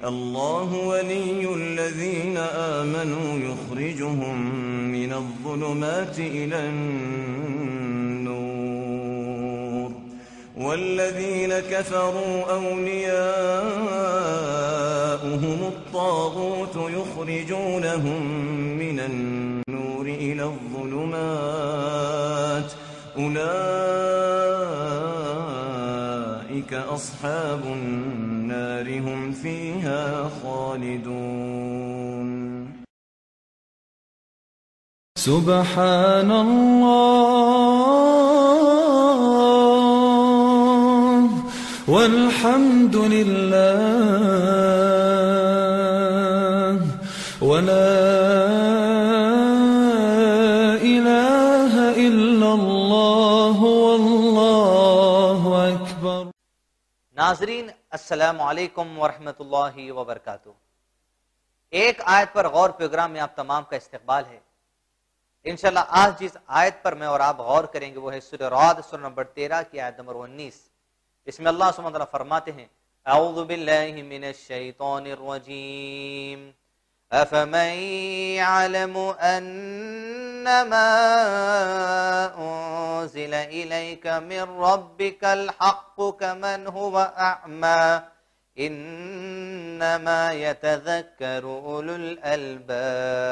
الله ولي الذين آمنوا يخرجهم من الظلمات إلى النور والذين كفروا أولياؤهم الطاغوت يخرجونهم من النور إلى الظلمات أولئك أصحاب النار هم فيها خالدون. سبحان الله والحمد لله ولا إله إلا الله والله أكبر. ناظرین السلام علیکم ورحمۃ اللہ وبرکاتہ. ایک آیت پر غور پروگرام میں آپ تمام کا استقبال ہے. انشاءاللہ آج جس آیت پر میں اور آپ غور کریں گے وہ ہے سورہ رعد سورہ نمبر 13 کی آیت نمبر 19. اس میں اللہ سبحانہ وتعالی فرماتے ہیں اعوذ باللہ من الشیطان الرجیم افمن يعلم انما انزل الیک من ربک الحق کمن هو اعمی انما يتذکر اولو الالباب.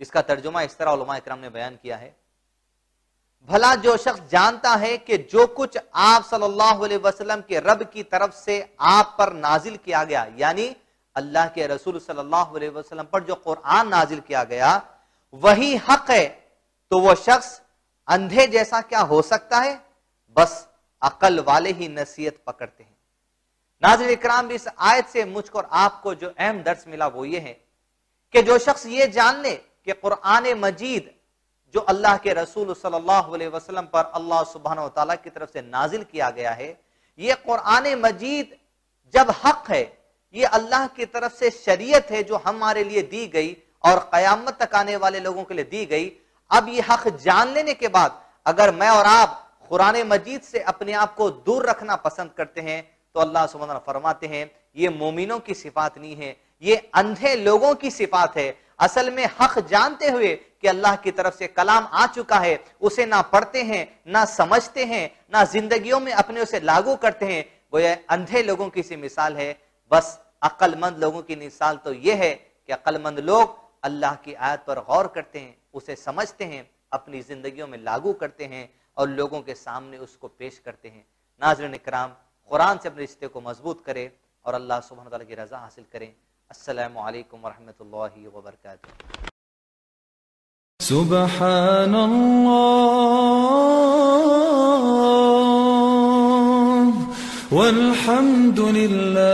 اس کا ترجمہ اس طرح علماء اکرام نے بیان کیا ہے، بھلا جو شخص جانتا ہے کہ جو کچھ آپ صلی اللہ علیہ وسلم کے رب کی طرف سے آپ پر نازل کیا گیا، یعنی اللہ کے رسول صلی اللہ علیہ وسلم پر جو قرآن نازل کیا گیا وہی حق ہے، تو وہ شخص اندھے جیسا کیا ہو سکتا ہے؟ بس عقل والے ہی نصیحت پکڑتے ہیں. ناظرین اکرام، اس آیت سے مجھ کو اور آپ کو جو اہم درس ملا وہ یہ ہے کہ جو شخص یہ جان لے کہ قرآن مجید جو اللہ کے رسول صلی اللہ علیہ وسلم پر اللہ سبحانہ وتعالی کی طرف سے نازل کیا گیا ہے، یہ قرآن مجید جب حق ہے، یہ اللہ کی طرف سے شریعت ہے جو ہمارے لیے دی گئی اور قیامت تک آنے والے لوگوں کے لیے دی گئی. اب یہ حق جان لینے کے بعد اگر میں اور آپ قرآن مجید سے اپنے آپ کو دور رکھنا پسند کرتے ہیں تو اللہ سبحانہ وتعالی فرماتے ہیں یہ مومنوں کی صفات نہیں ہے، یہ اندھے لوگوں کی صفات ہے. اصل میں حق جانتے ہوئے کہ اللہ کی طرف سے کلام آ چکا ہے، اسے نہ پڑھتے ہیں، نہ سمجھتے ہیں، نہ زندگیوں میں اپنے اسے لاگو کرتے ہیں، وہ یہ اندھے لوگوں کی سی مثال ہے. بس عقل مند لوگوں کی مثال تو یہ ہے کہ عقل مند لوگ اللہ کی آیت پر غور کرتے ہیں، اسے سمجھتے ہیں، اپنی زندگیوں میں لاگو کرتے ہیں اور لوگوں کے سامنے اس کو پیش کرتے ہیں. ناظرین اکرام، قرآن سے اپنے رشتے کو مضبوط کرے اور اللہ سبحانہ وتعالی کی رضا حاصل کریں. السلام علیکم ورحمۃ اللہ وبرکاتہ. سبحان اللہ والحمد للہ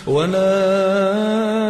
ولا